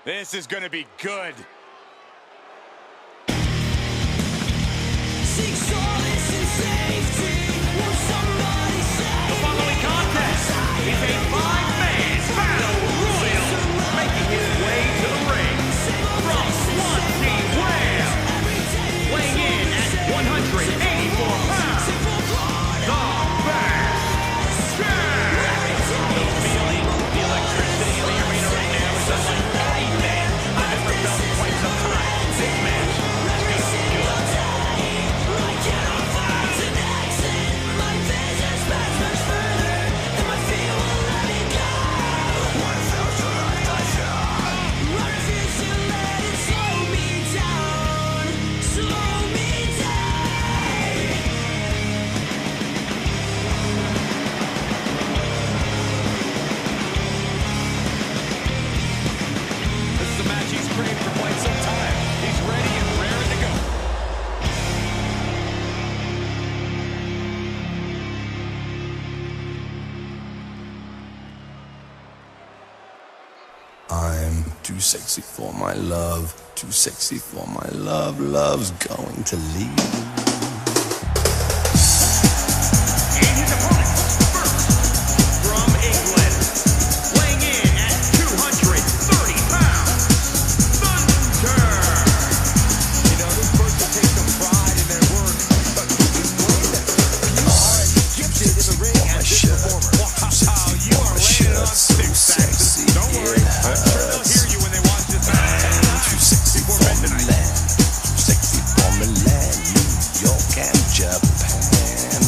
This is gonna be good. Seek solace in safety. Won't somebody save The following contest is a five-man battle royal, making his way to the ring from Swansea, Wales, weighing in at 184 pounds, the Bastard. The feeling, the electricity in the arena right now is unlike anything I've ever felt in quite some time. This match is gonna be good. This is a match he's craved for quite some time. He's ready and raring to go. I'm too sexy for my love, too sexy for my love, love's going to leave. And his opponent, first, from England, weighing in at 230 pounds, Thunder. You know, this person takes some pride in their work, but displaying that PR and gifted in the ring as this performer. Wow, you are laying it on thick, Saxon. Don't worry, I'm sure they'll hear you when they watch this match 10 times Too sexy before for bed tonight. Milan, too sexy for Milan, New York and Japan.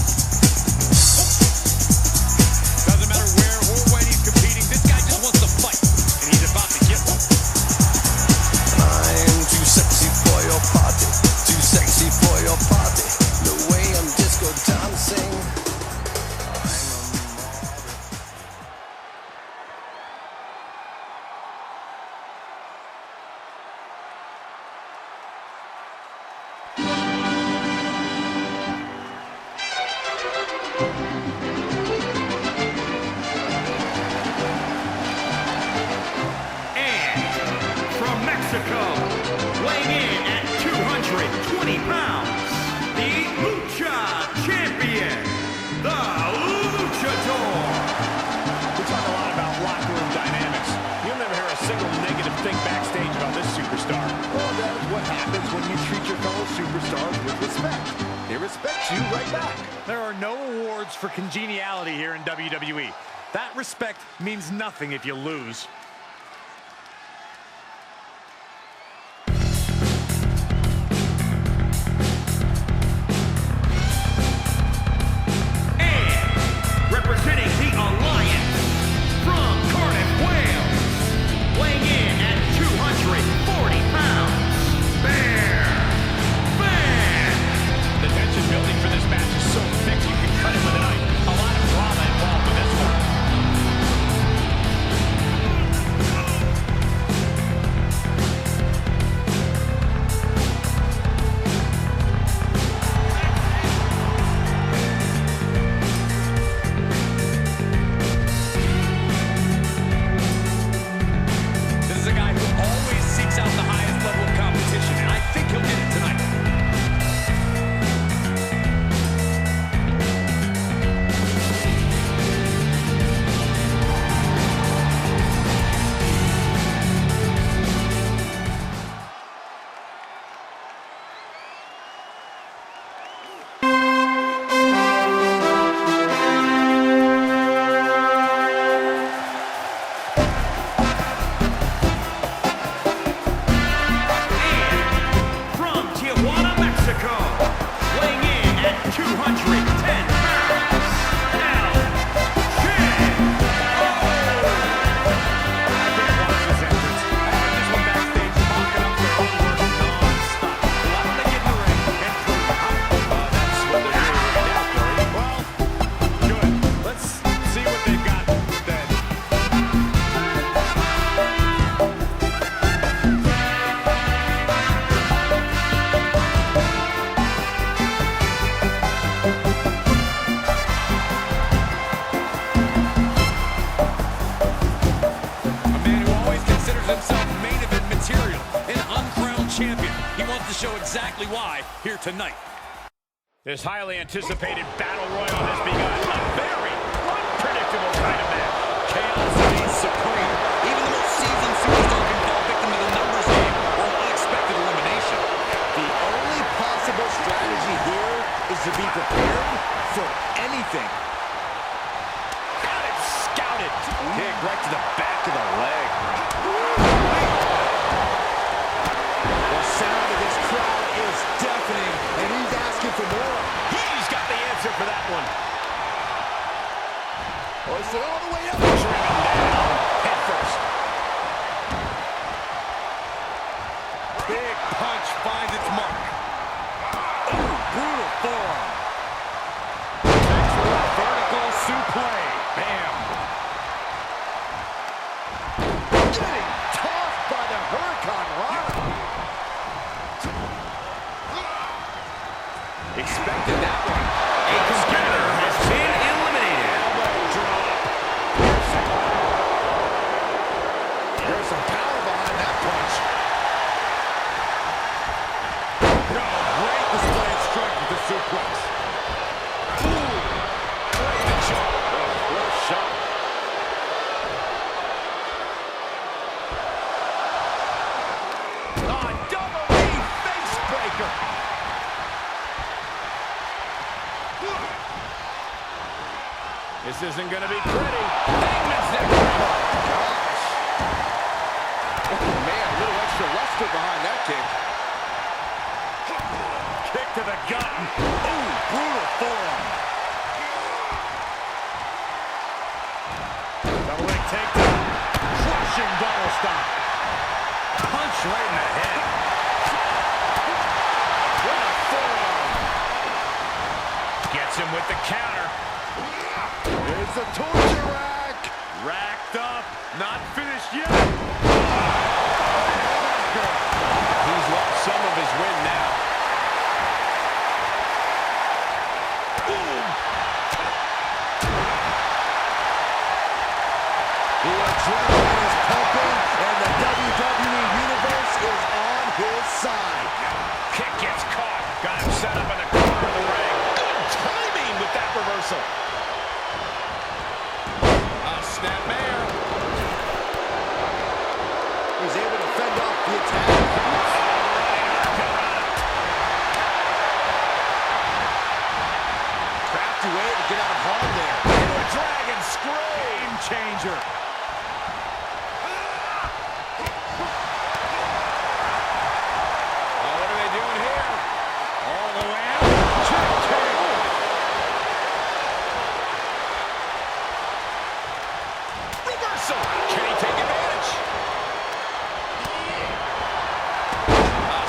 Doesn't matter where or when he's competing, this guy just wants to fight, and he's about to get one. I'm too sexy for your party, too sexy for your party. The way I'm disco dancing. And from Mexico, weighing in at 220 pounds, the Lucha Champion, the Luchador. We talk a lot about locker room dynamics. You'll never hear a single negative thing backstage about this superstar. Well, that is what happens when you treat your fellow superstars with respect. They respect you right back. There are no awards for congeniality here in WWE. That respect means nothing if you lose. And representing the Alliance from Cardiff, Wales, weighing in at 240 pounds, Bear Van. The tension building for this match is so thick you can cut it with a knife. A lot of drama involved with this one. material, an uncrowned champion. He wants to show exactly why here tonight. This highly anticipated battle royal has begun. A very unpredictable kind of match. Chaos reigns supreme. Even the most seasoned superstar can fall victim to the numbers game or an unexpected elimination. The only possible strategy here is to be prepared for anything. Got it scouted. Kick right to the back of the leg. The sound of this crowd is deafening, and he's asking for more. He's got the answer for that one. Hoisted all the way up. Driven down. Head first. Big punch finds its mark. Brutal forearm. Vertical suplex. Bam. Getting tossed by the Hurricane Rana. Expected that one. A competitor has been eliminated. There's some power behind that punch. Great display of strength with the suplex. Great shot. What a shot. Double knee face breaker. This isn't going to be pretty. Hangman's neck. Gosh. Oh, man, a little extra luster behind that kick. Kick to the gut. Ooh, brutal forearm. Double leg takedown. Crushing double stop. Punch right in the head. What a forearm. Gets him with the counter. There's the torture rack. Racked up. Not finished yet. He's lost some of his wind now. Boom. The adrenaline is pumping, and the WWE Universe is on his side. Kick gets caught. Got him set up in the corner of the ring. Good timing with that reversal. Snapmare. He's able to fend off the attack. Crafty way to get out of harm there. Dragon screw. Game changer. Oh, what are they doing here? All the way out. Reversal. Can he take advantage?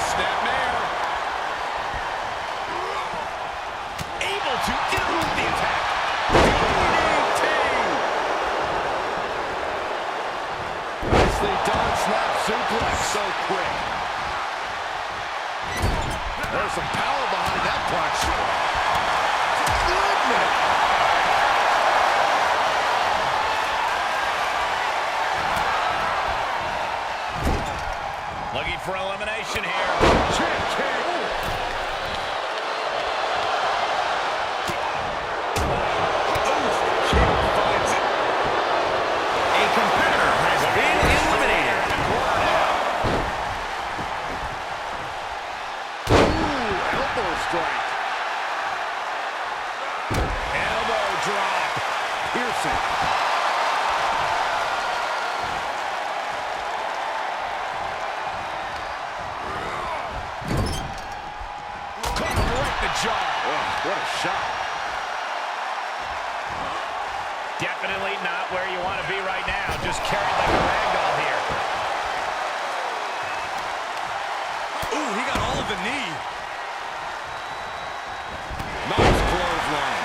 Snapmare. Able to interrupt the attack. Nicely done, snap suplex, so quick. There's some power behind that punch. Goodness. Looking for elimination here. Kick, kick. A competitor has been eliminated. Ooh, elbow strike. Elbow drop. Piercing. Caught him right in the jaw. Oh, what a shot. Definitely not where you want to be right now. Just carried like a ragdoll here. Ooh, he got all of the knee. Nice clothesline.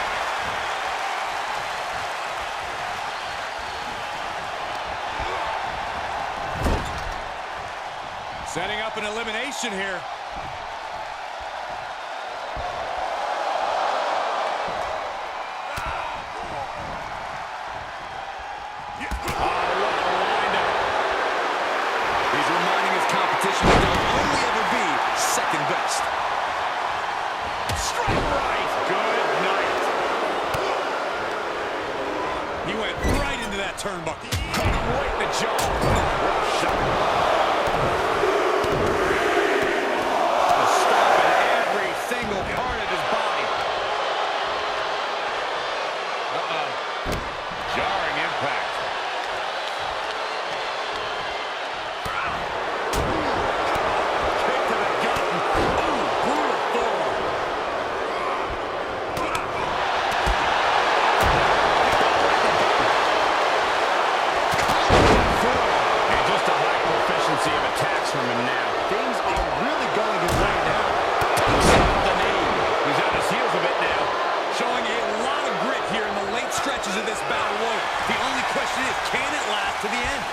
Setting up an elimination here. He's reminding his competition turnbuckle. Caught him right in the jaw. What a shot. Stopping every single part of his body. Jarring impact. Kick to the gut. Ooh, brutal form. And just a high proficiency of attacks from him now. Things are really going his way now. The knee. He's on his heels a bit now. Showing a lot of grit here in the late stretches of this battle royal. The only question is, can it last to the end?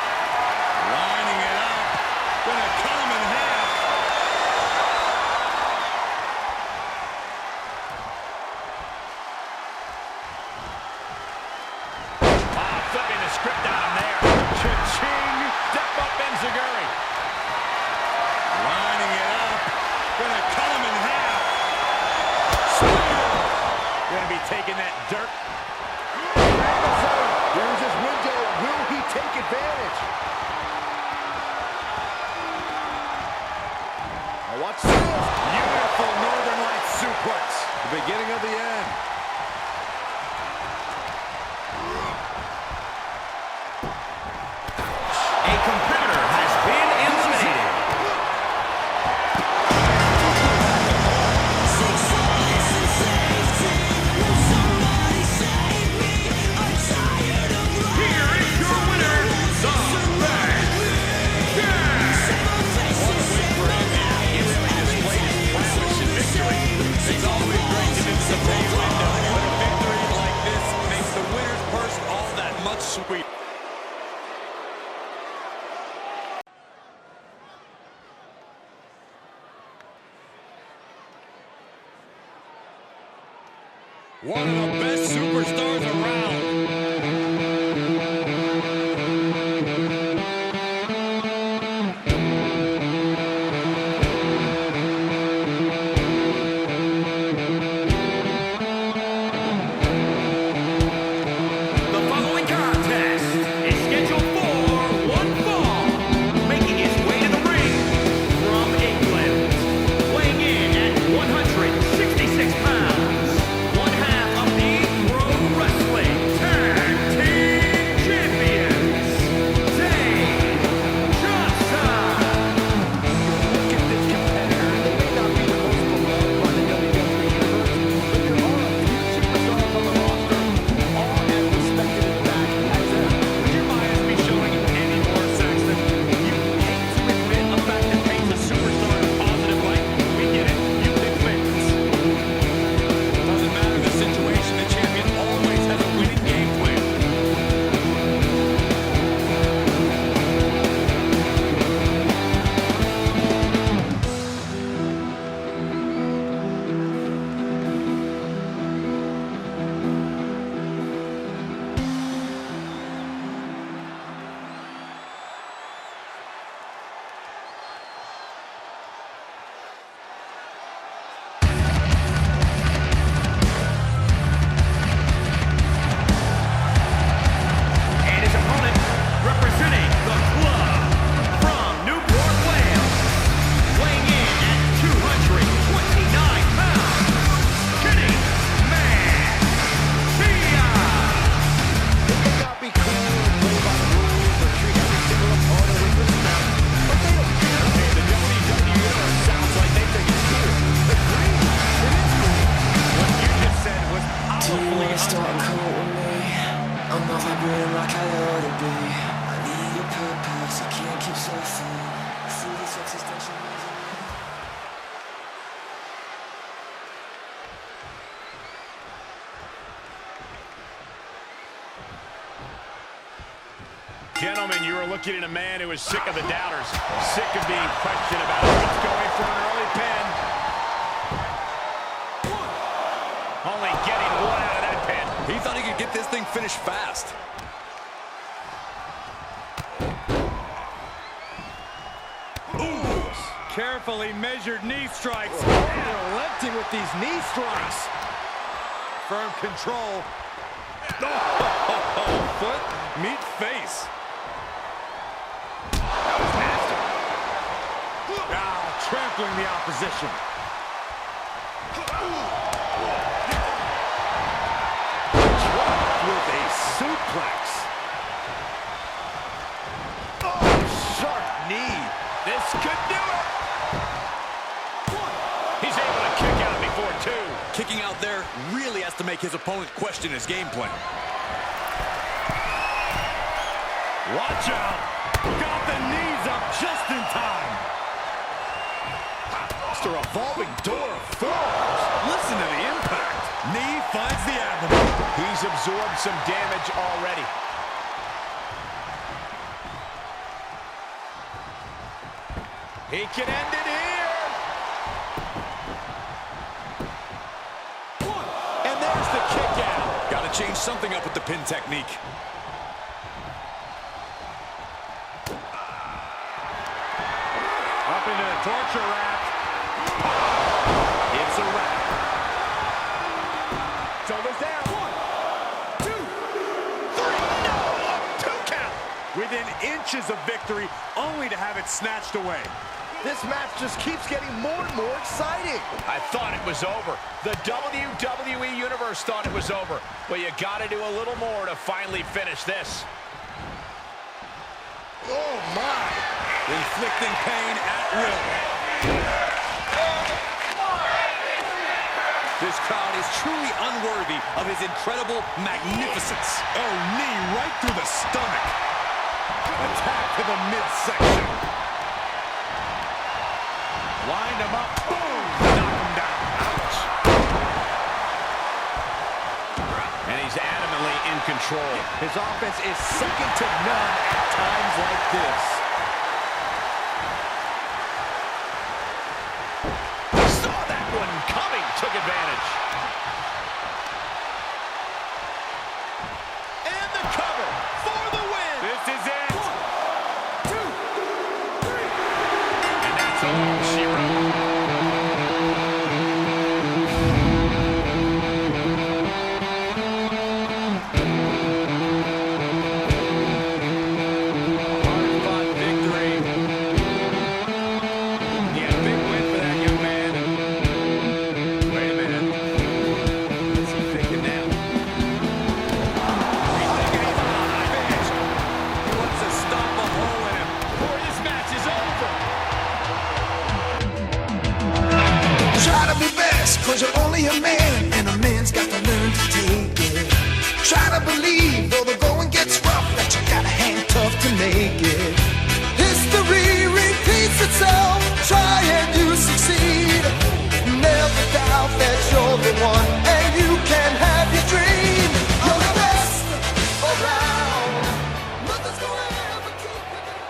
Lining it up. Gonna cut him in half. Flipping the script on him there. Cha-ching. Step up Enziguri. Lining it up. Gonna cut him in half. Gonna be taking that dirt. Here's his window. Will he take advantage? Now watch this. Beautiful Northern Lights suplex. The beginning of the end. A competitor has been eliminated. Here is your winner, The Best It's always great to miss the pay window, but a victory like this makes the winner's purse all that much sweeter. One of the best superstars around. The following contest is scheduled for one fall, making his way to the ring from England, weighing in at 166 pounds, one half of the Pro Wrestling Tag Team Champions, Dave Johnson. Look at this competitor. They may not be the most beloved by the WWE Universe, but there are a few superstars on the roster who are as respected and backed as them. Would your bias be showing any more, Saxton? You hate to admit a fact that paints a superstar in a positive light. We get it. You pick favorites. Doesn't matter the situation, the champion always has a winning game plan. And his opponent, representing the club from Newport, Wales, weighing in at 229 pounds, Kenny Garcia. They may not be cool and play by the rules or treat every single opponent with respect, but they don't care. Hey, the WWE Universe sounds like they think it's cool. Agreed. It is cool. What you just said was Do you powerfully wanna start uncool. cold with me? I'm not vibrating like I ought to be. I need a purpose, I can't keep surfing. See this existential music. Gentlemen, you are looking at a man who is sick of the doubters, sick of being questioned about it. He's going for an early pin. Only getting one out of that pin. He thought get this thing finished fast. Carefully measured knee strikes. Relenting with these knee strikes. Firm control. Oh, foot meet face. That was nasty. Trampling the opposition. Dropped with a suplex. Oh, sharp knee. This could do it. He's able to kick out before two. Kicking out there really has to make his opponent question his game plan. Watch out. Got the knees up just in time. It's a revolving door of forearms. Listen to the impact. Knee finds the abdomen. He's absorbed some damage already. He can end it here. And there's the kick out. Got to change something up with the pin technique. Up into the torture rack. It's a wrap. Shoulders down. 1, 2, 3. No! A 2 count. Within inches of victory, only to have it snatched away. This match just keeps getting more and more exciting. I thought it was over. The WWE Universe thought it was over. But you got to do a little more to finally finish this. Oh, my. Inflicting pain at will. This crowd is truly unworthy of his incredible magnificence. Oh, knee right through the stomach. Attack to the midsection. Wind him up. Boom. Knock him down. Ouch. And he's adamantly in control. His offense is second to none at times like this. Saw that one coming. Took advantage. And the cover for the win. This is it. 1, 2, 3. And that's all she wrote. Hard-fought victory. Yeah, big win for that young man. Wait a minute. What's he thinking now? He's thinking he's on revenge. He wants to stomp a hole in him before this match is over. Try to be best, cause you're only a man, and a man's got to learn to take it. Try to believe, though the going gets rough, that you gotta hang tough to make it. History repeats itself, try and you succeed. Never doubt that you're the one, and you can have your dream. You're the best around. Nothing's gonna ever keep you down.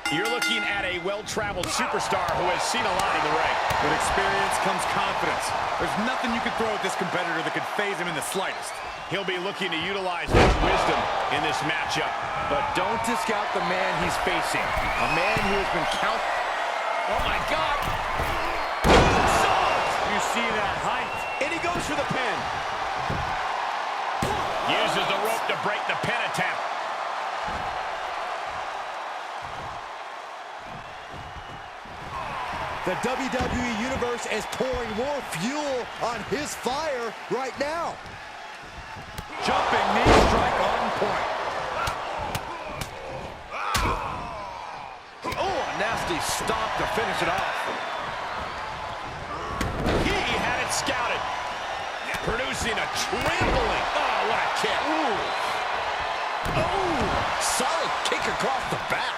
You're looking at a well-traveled superstar who has seen a lot in the ring. With experience comes confidence. There's nothing you can throw at this competitor that could faze him in the slightest. He'll be looking to utilize that wisdom in this matchup. But don't discount the man he's facing. A man who has been Oh my God! You see that height. And he goes for the pin. Uses the rope to break the pin attempt. The WWE Universe is pouring more fuel on his fire right now. Jumping knee strike on point. Oh, a nasty stop to finish it off. He had it scouted. Producing a trampling. Oh, what a kick. Ooh. Oh, solid kick across the back.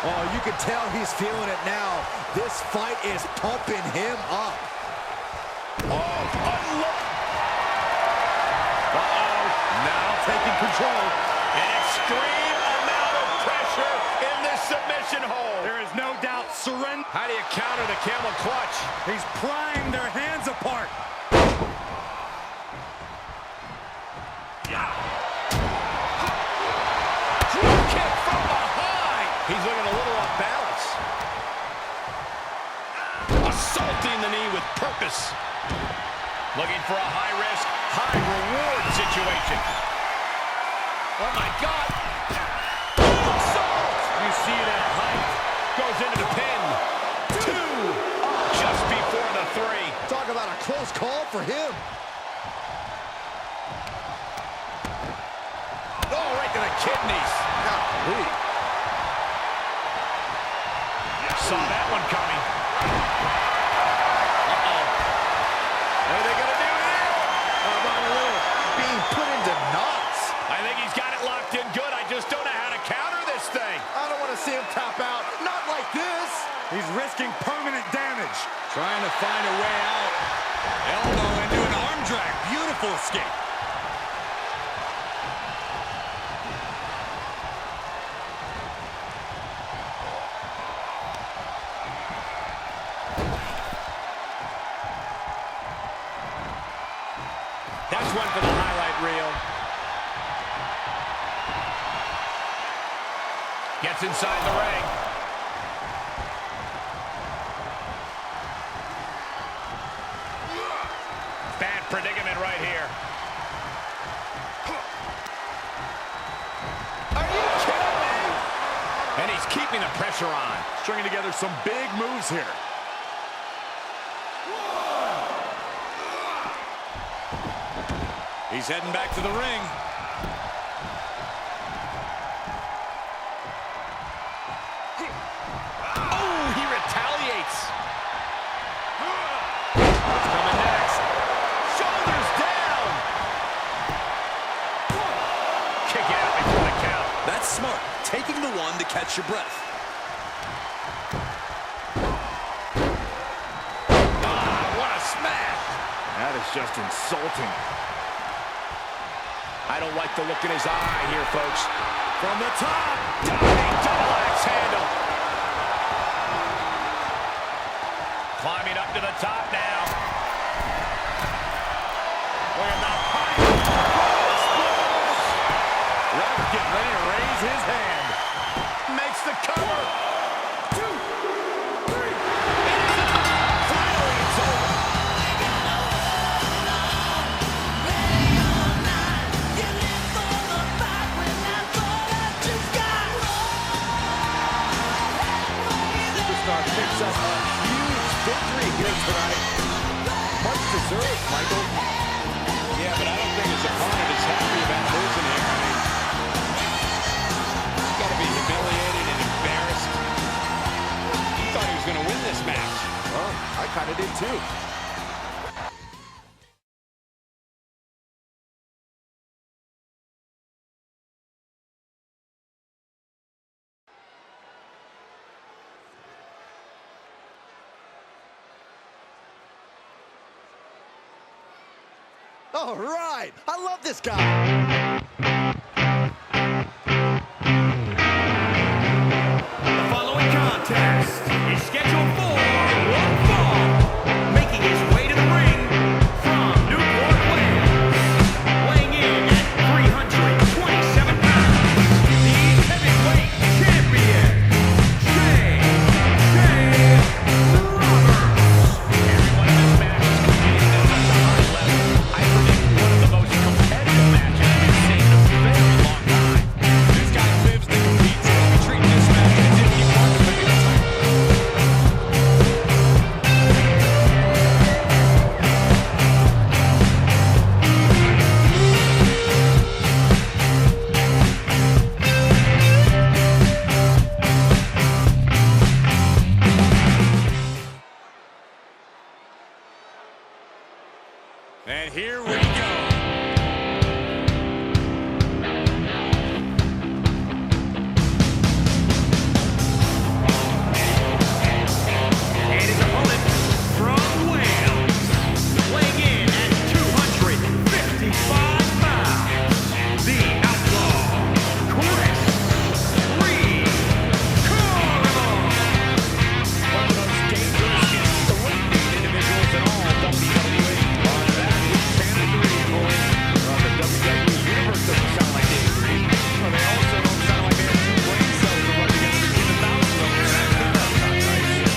Oh, you can tell he's feeling it now. This fight is pumping him up. Now taking control. An extreme amount of pressure in this submission hold. There is no doubt surrender. How do you counter the camel clutch? He's prying their hands apart. Drop kick from behind. He's looking a little off balance. Assaulting the knee with purpose. Looking for a high-risk, high-reward situation. Oh, my God. Assault. You see that height. Goes into the pin. 2. Oh, just before the 3. Talk about a close call for him. Oh, right to the kidneys. Golly. Saw that one coming. Uh-oh. What are they going to do now? How about a little being put into knots? I think he's got it locked in good. I just don't know how to counter this thing. I don't want to see him tap out. Not like this. He's risking permanent damage. Trying to find a way out. Elbow into an arm drag. Beautiful escape. That's one for the highlight reel. Gets inside the ring. Bad predicament right here. Are you kidding me? And he's keeping the pressure on. Stringing together some big moves here. He's heading back to the ring. Oh, he retaliates. What's coming next? Shoulders down. Kick out before the count. That's smart. Taking the one to catch your breath. Ah, what a smash. That is just insulting. I don't like the look in his eye here, folks. From the top, diving double axe handle. Climbing up to the top now. Look at that punch. Ref getting ready to raise his hand. Makes the cover. 2, 3. It is enough. Finally, it's over. Picks up a huge victory here tonight. Much deserved, Michael. Yeah, but I don't think his opponent is happy about losing here. I mean, he's got to be humiliated and embarrassed. He thought he was going to win this match. Well, I kind of did too. All right. I love this guy. is scheduled for one fall, making his way to the ring from Newport, Wales, weighing in at 327 pounds, the heavyweight champion, J.J. Roberts. Everyone in this match is competing at such a high level. I predict one of the most competitive matches we've seen in a very long time. This guy lives to compete, so I'll be treating this match as if he won the title. And here we go. And his opponent from Wales, weighing in at 255 pounds, the Outlaw, Chris Reed Carmel. One of the most dangerous and threatening individuals in all of WWE. On that, we can't agree, boys. The WWE Universe doesn't sound like they agree. Well, they also don't sound like they have two brain cells to run together between the thousands of them. That's not nice.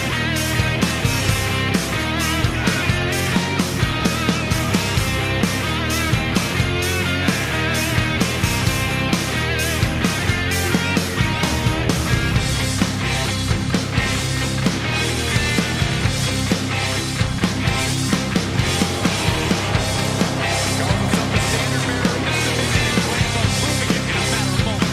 Calls himself the standard bearer of this division and plans on proving it in a matter of moments.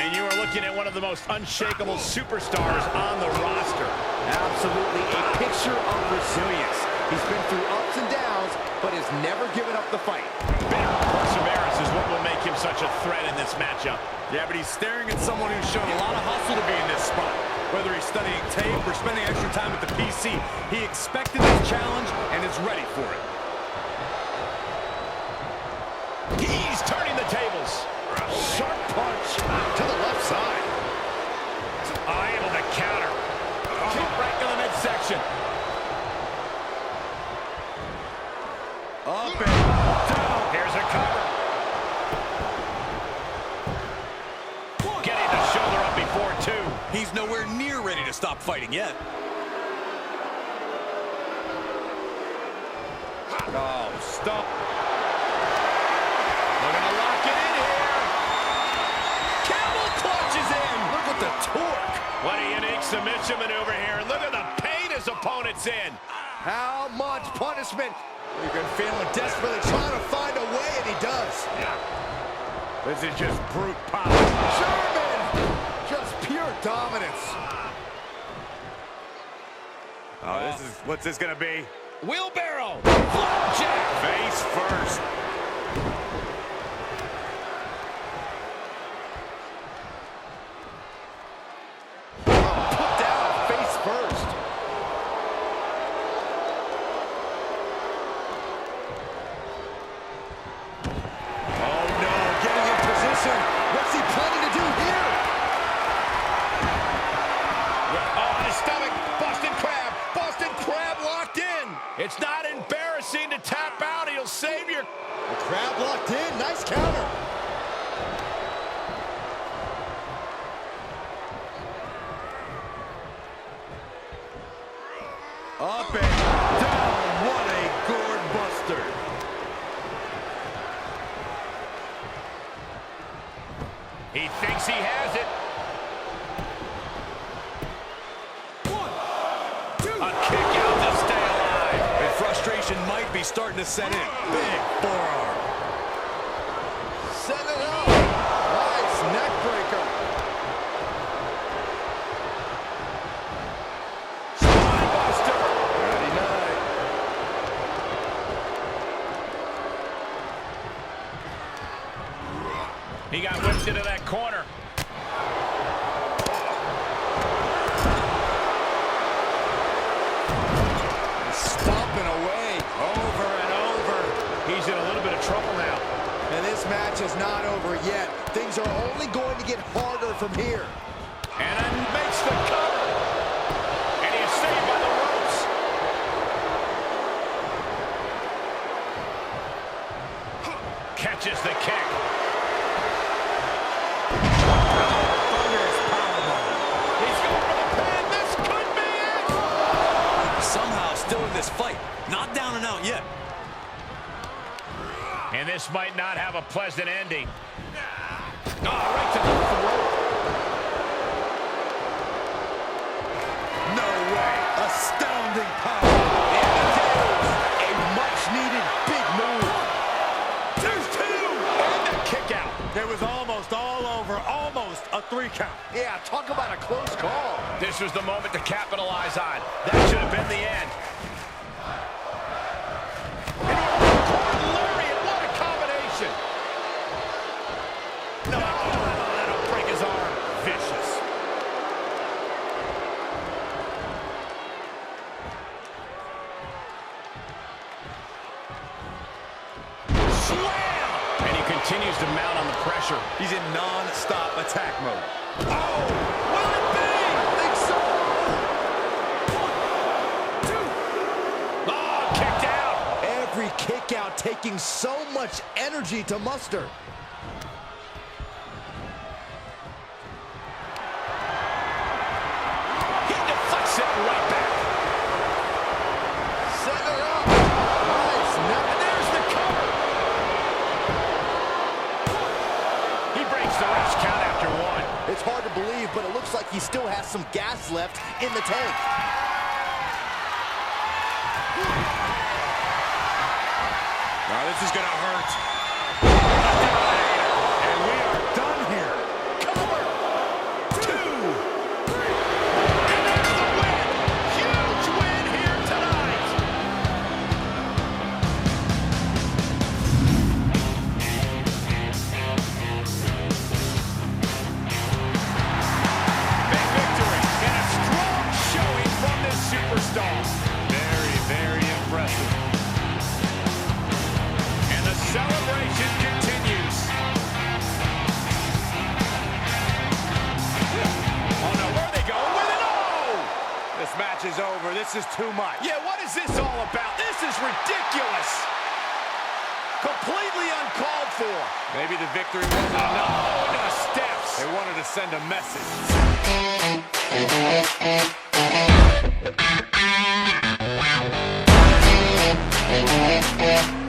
And you are looking at one of the most unshakable superstars on the roster. Absolutely a picture of resilience. He's been through ups and downs, but has never given up the fight. Perseverance is what will make him such a threat in this matchup. Yeah, but he's staring at someone who's shown a lot of hustle to be in this spot. Whether he's studying tape or spending extra time at the PC, he expected this challenge and is ready for it. He's turning the tables. Sharp punch to the left side. Able to counter. Kick right to the midsection. Up and down. Here's a cover. Getting the shoulder up before two. He's nowhere near ready to stop fighting yet. Oh, stop. Looking to lock it in here. Camel clutches in. Look at the torque. What a unique submission maneuver here. And look at the pain his opponent's in. How much punishment? You can feel him desperately trying to find a way, and he does. This is just brute power. German! Just pure dominance. Oh, what's this gonna be? Wheelbarrow. Flapjack. Face first. Put down face first. Oh no, getting in position. What's he planning to do here? Oh, on his stomach. Boston Crab. Boston Crab locked in. It's not embarrassing to tap out. He'll save your... The crab locked in. Nice counter. Up and down. What a gourd buster. He thinks he has it. A kick out to stay alive. And frustration might be starting to set in. Big forearm. Set it up. Nice neck breaker. Spinebuster. Ready night. He got whipped into that corner. is not over yet. Things are only going to get harder from here. And then makes the cover. And he is saved by the ropes. Catches the kick. Thunderous powerbomb. He's going for the pin. This could be it. Somehow still in this fight. Not down and out yet. And this might not have a pleasant ending. Oh, right to the throat. No way. Astounding power. And it is a much-needed big move. There's two. And the kick out. It was almost all over, almost a 3 count. Yeah, talk about a close call. This was the moment to capitalize on. That should have been the end. Lariat, what a combination. No, that'll break his arm. Vicious. Slam! And he continues to mount on the pressure. He's in non-stop attack mode. Oh, will it be? Think so. 1, 2. Oh, kicked out. Every kick out taking so much energy to muster. He deflects it right back. Set her up. Nice. And there's the cover. He breaks the ref's count after 1. It's hard to believe, but it looks like he still has some gas left in the tank. Now this is going to hurt. And we are done here. Cover. 2, 3. And there's the win. Huge win here tonight. Big victory and a strong showing from this superstar. Very, very impressive. And the celebration continues. Oh no, where are they going with it? Oh! This match is over. This is too much. Yeah, what is this all about? This is ridiculous. Completely uncalled for. Maybe the victory wasn't enough. Oh, into the steps. They wanted to send a message. Yeah.